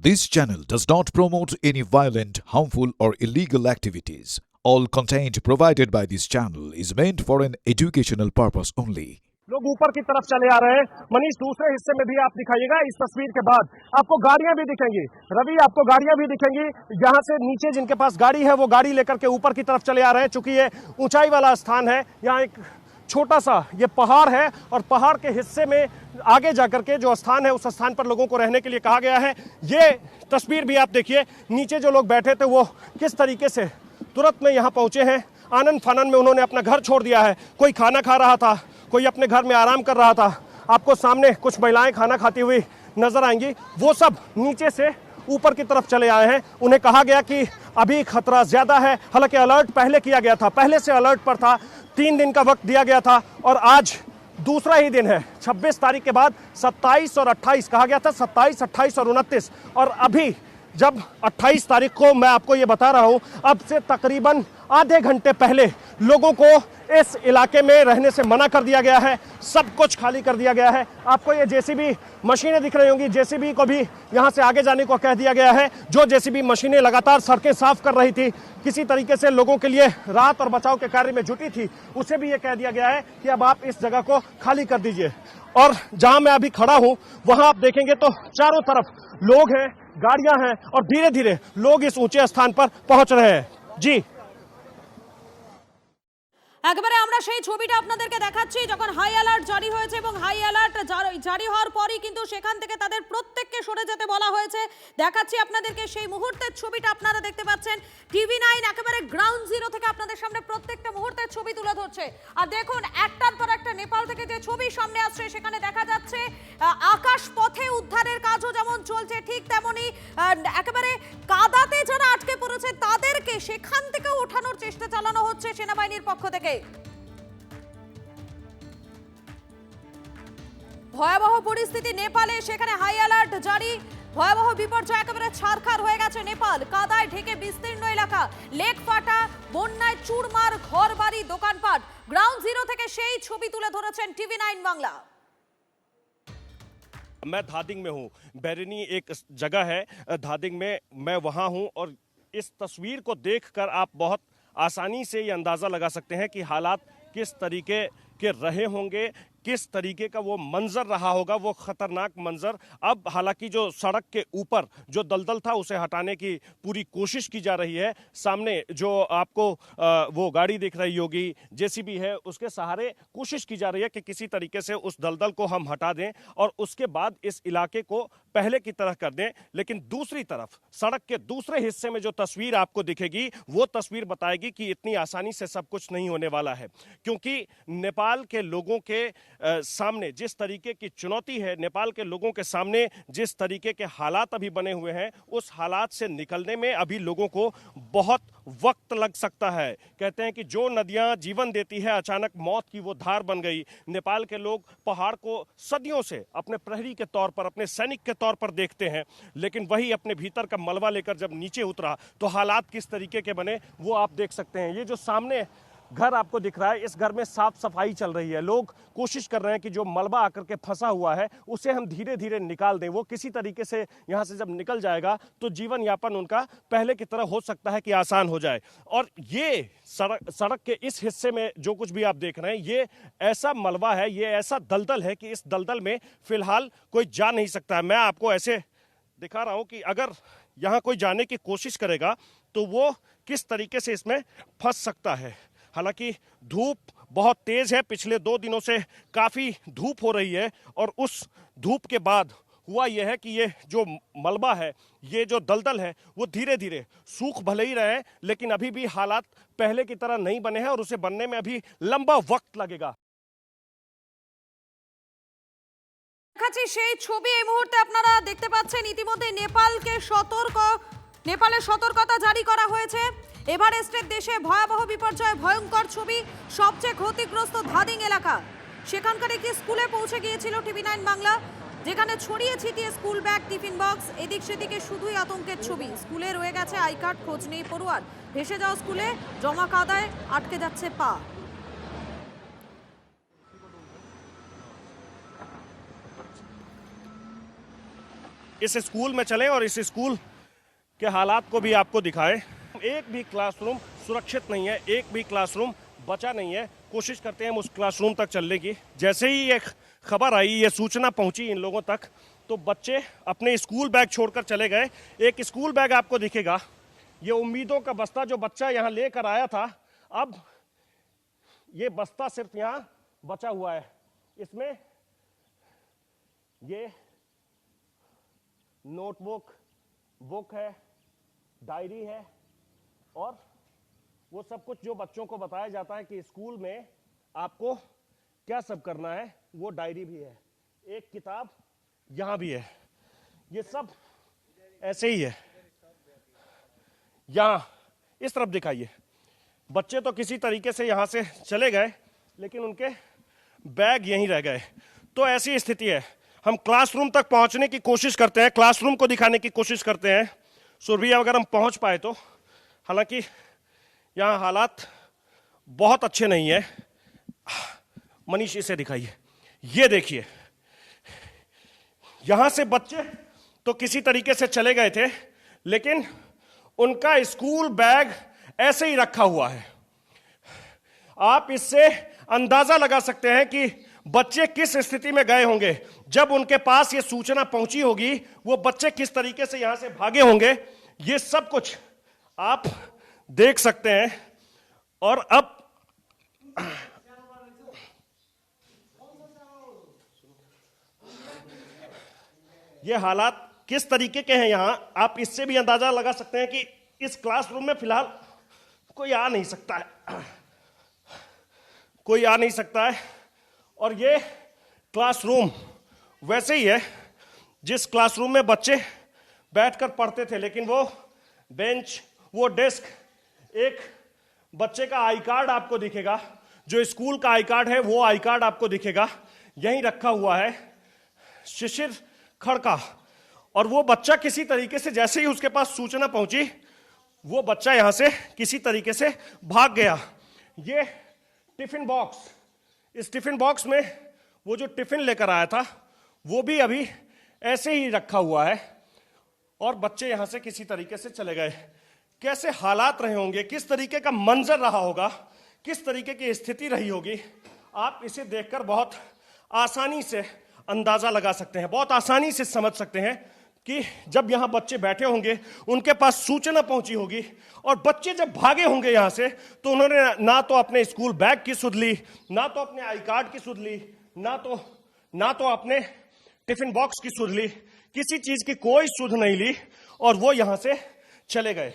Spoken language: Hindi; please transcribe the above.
This channel does not promote any violent, harmful, or illegal activities. All content provided by this channel is meant for an educational purpose only. लोग ऊपर की तरफ चले आ रहे हैं। मनीष, दूसरे हिस्से में भी आप दिखाइएगा। इस तस्वीर के बाद आपको गाड़ियां भी दिखेंगी। रवि, आपको गाड़ियां भी दिखेंगी। यहाँ से नीचे जिनके पास गाड़ी है वो गाड़ी लेकर के ऊपर की तरफ चले आ रहे हैं। चूंकि ये ऊंचाई वाला स्थान है, यहाँ एक छोटा सा ये पहाड़ है और पहाड़ के हिस्से में आगे जाकर के जो स्थान है उस स्थान पर लोगों को रहने के लिए कहा गया है। ये तस्वीर भी आप देखिए, नीचे जो लोग बैठे थे वो किस तरीके से तुरंत में यहाँ पहुंचे हैं। आनंद फानन में उन्होंने अपना घर छोड़ दिया है। कोई खाना खा रहा था, कोई अपने घर में आराम कर रहा था। आपको सामने कुछ महिलाएं खाना खाती हुई नजर आएंगी। वो सब नीचे से ऊपर की तरफ चले आए हैं। उन्हें कहा गया कि अभी खतरा ज्यादा है। हालांकि अलर्ट पहले किया गया था, पहले से अलर्ट पर था। 3 दिन का वक्त दिया गया था और आज दूसरा ही दिन है। 26 तारीख के बाद 27 और 28 कहा गया था, 27, 28 और 29। और अभी जब 28 तारीख को मैं आपको ये बता रहा हूं, अब से तकरीबन आधे घंटे पहले लोगों को इस इलाके में रहने से मना कर दिया गया है। सब कुछ खाली कर दिया गया है। आपको ये जेसीबी मशीनें दिख रही होंगी। जेसीबी को भी यहां से आगे जाने को कह दिया गया है। जो जेसीबी मशीनें लगातार सड़कें साफ कर रही थी, किसी तरीके से लोगों के लिए राहत और बचाव के कार्य में जुटी थी, उसे भी ये कह दिया गया है कि अब आप इस जगह को खाली कर दीजिए। और जहां मैं अभी खड़ा हूं वहां आप देखेंगे तो चारों तरफ लोग हैं, गाड़ियां हैं और धीरे धीरे लोग इस ऊंचे स्थान पर पहुंच रहे हैं। जी, একবারে আমরা সেই ছবিটা আপনাদেরকে দেখাচ্ছি যখন হাই অ্যালার্ট জারি হয়েছে এবং হাই অ্যালার্ট জারি হওয়ার পরই কিন্তু সেখান থেকে তাদের প্রত্যেককে সরে যেতে বলা হয়েছে। দেখাচ্ছি আপনাদেরকে সেই মুহূর্তের ছবিটা, আপনারা দেখতে পাচ্ছেন। TV9 একেবারে গ্রাউন্ড জিরো থেকে আপনাদের সামনে প্রত্যেকটা মুহূর্তের ছবি তুলে ধরছে। আর দেখুন, একটার পর একটা নেপাল থেকে যে ছবি সামনে আসছে সেখানে দেখা যাচ্ছে আকাশ পথে উদ্ধারের কাজও যেমন চলছে, ঠিক তেমনি একেবারে কাদাতে যারা আটকে পড়েছে তাদেরকে সেখান থেকে ওঠানোর চেষ্টা চালানো হচ্ছে সেনাবাহিনীর পক্ষ থেকে। ভয়াবহ পরিস্থিতি নেপালে, সেখানে হাই অ্যালার্ট জারি। ভয়াবহ বিপর্যয়, একেবারে ছারখার হয়ে গেছে নেপাল। কাদায় ঢেকে বিস্তীর্ণ এলাকা, লেক ফাটা, বন্যায় চুরমার ঘরবাড়ি, দোকানপাট। গ্রাউন্ড জিরো থেকে সেই ছবি তুলে ধরেছেন TV9 বাংলা। मैं धादिंग में हूँ। बैरिनी एक जगह है धादिंग में, मैं वहाँ हूँ और इस तस्वीर को देखकर आप बहुत आसानी से ये अंदाज़ा लगा सकते हैं कि हालात किस तरीके के रहे होंगे, किस तरीके का वो मंजर रहा होगा, वो खतरनाक मंजर। अब हालांकि जो सड़क के ऊपर जो दलदल था उसे हटाने की पूरी कोशिश की जा रही है। सामने जो आपको वो गाड़ी दिख रही होगी, जेसीबी है, उसके सहारे कोशिश की जा रही है कि किसी तरीके से उस दलदल को हम हटा दें और उसके बाद इस इलाके को पहले की तरह कर दें। लेकिन दूसरी तरफ सड़क के दूसरे हिस्से में जो तस्वीर आपको दिखेगी वो तस्वीर बताएगी कि इतनी आसानी से सब कुछ नहीं होने वाला है। क्योंकि नेपाल के लोगों के सामने जिस तरीके की चुनौती है, नेपाल के लोगों के सामने जिस तरीके के हालात अभी बने हुए हैं, उस हालात से निकलने में अभी लोगों को बहुत वक्त लग सकता है। कहते हैं कि जो नदियां जीवन देती है अचानक मौत की वो धार बन गई। नेपाल के लोग पहाड़ को सदियों से अपने प्रहरी के तौर पर, अपने सैनिक के तौर पर देखते हैं, लेकिन वही अपने भीतर का मलबा लेकर जब नीचे उतरा तो हालात किस तरीके के बने वो आप देख सकते हैं। ये जो सामने घर आपको दिख रहा है, इस घर में साफ सफाई चल रही है। लोग कोशिश कर रहे हैं कि जो मलबा आकर के फंसा हुआ है उसे हम धीरे धीरे निकाल दें। वो किसी तरीके से यहाँ से जब निकल जाएगा तो जीवन यापन उनका पहले की तरह हो सकता है कि आसान हो जाए। और ये सड़क के इस हिस्से में जो कुछ भी आप देख रहे हैं, ये ऐसा मलबा है, ये ऐसा दलदल है कि इस दलदल में फिलहाल कोई जा नहीं सकता है। मैं आपको ऐसे दिखा रहा हूँ कि अगर यहाँ कोई जाने की कोशिश करेगा तो वो किस तरीके से इसमें फंस सकता है। हालांकि धूप बहुत तेज है, पिछले 2 दिनों से काफ़ी धूप हो रही है और उस धूप के बाद हुआ यह है कि ये जो मलबा है, ये जो दलदल है, वो धीरे धीरे सूख भले ही रहे हैं लेकिन अभी भी हालात पहले की तरह नहीं बने हैं और उसे बनने में अभी लंबा वक्त लगेगा। দেখাচ্ছি সেই ছবি এই মুহূর্তে আপনারা দেখতে পাচ্ছেন। ইতিমধ্যে নেপালের সতর্কতা জারি করা হয়েছে। এভারেস্টের দেশে ভয়াবহ বিপর্যয়, ভয়ঙ্কর ছবি। সবচেয়ে ক্ষতিগ্রস্ত ধাদিং এলাকা, সেখানকার একটি স্কুলে পৌঁছে গিয়েছিল TV9 বাংলা, যেখানে ছড়িয়ে ছিটিয়ে স্কুল ব্যাগ, টিফিন বক্স, এদিক সেদিকে শুধুই আতঙ্কের ছবি। স্কুলে রয়ে গেছে আই কার্ড, খোঁজ নেই পড়ুয়ার। ভেসে যাওয়া স্কুলে জমা কাদায় আটকে যাচ্ছে পা। इस स्कूल में चलें और इस स्कूल के हालात को भी आपको दिखाएं। एक भी क्लासरूम सुरक्षित नहीं है, एक भी क्लासरूम बचा नहीं है। कोशिश करते हैं हम उस क्लासरूम तक चलने की। जैसे ही एक खबर आई, ये सूचना पहुंची इन लोगों तक, तो बच्चे अपने स्कूल बैग छोड़कर चले गए। एक स्कूल बैग आपको दिखेगा, ये उम्मीदों का बस्ता जो बच्चा यहाँ लेकर आया था, अब ये बस्ता सिर्फ यहाँ बचा हुआ है। इसमें ये नोटबुक, बुक है, डायरी है और वो सब कुछ जो बच्चों को बताया जाता है कि स्कूल में आपको क्या सब करना है, वो डायरी भी है। एक किताब यहाँ भी है। ये सब ऐसे ही है। यहाँ इस तरफ दिखाइए। बच्चे तो किसी तरीके से यहाँ से चले गए, लेकिन उनके बैग यहीं रह गए। तो ऐसी स्थिति है। हम क्लासरूम तक पहुँचने की कोशिश करते हैं, क्लासरूम को दिखाने की कोशिश करते हैं। सुरभि, अगर हम पहुँच पाए तो, हालांकि यहाँ हालात बहुत अच्छे नहीं है। मनीष, इसे दिखाइए। ये देखिए, यहाँ से बच्चे तो किसी तरीके से चले गए थे, लेकिन उनका स्कूल बैग ऐसे ही रखा हुआ है। आप इससे अंदाजा लगा सकते हैं कि बच्चे किस स्थिति में गए होंगे। जब उनके पास ये सूचना पहुंची होगी, वो बच्चे किस तरीके से यहां से भागे होंगे, ये सब कुछ आप देख सकते हैं। और अब ये हालात किस तरीके के हैं यहां, आप इससे भी अंदाजा लगा सकते हैं कि इस क्लासरूम में फिलहाल कोई आ नहीं सकता है, कोई आ नहीं सकता है। और ये क्लासरूम वैसे ही है जिस क्लासरूम में बच्चे बैठकर पढ़ते थे, लेकिन वो बेंच, वो डेस्क, एक बच्चे का आई कार्ड आपको दिखेगा, जो स्कूल का आई कार्ड है, वो आई कार्ड आपको दिखेगा, यहीं रखा हुआ है, शिशिर खड़का। और वो बच्चा किसी तरीके से, जैसे ही उसके पास सूचना पहुंची, वो बच्चा यहां से किसी तरीके से भाग गया। ये टिफिन बॉक्स, इस टिफिन बॉक्स में वो जो टिफिन लेकर आया था, वो भी अभी ऐसे ही रखा हुआ है। और बच्चे यहां से किसी तरीके से चले गए। कैसे हालात रहे होंगे, किस तरीके का मंजर रहा होगा, किस तरीके की स्थिति रही होगी, आप इसे देखकर बहुत आसानी से अंदाजा लगा सकते हैं, बहुत आसानी से समझ सकते हैं कि जब यहाँ बच्चे बैठे होंगे, उनके पास सूचना पहुंची होगी, और बच्चे जब भागे होंगे यहाँ से, तो उन्होंने ना तो अपने स्कूल बैग की सुध ली, ना तो अपने आई कार्ड की सुध ली, ना तो अपने टिफिन बॉक्स की सुध ली, किसी चीज की कोई सुध नहीं ली, और वो यहाँ से चले गए।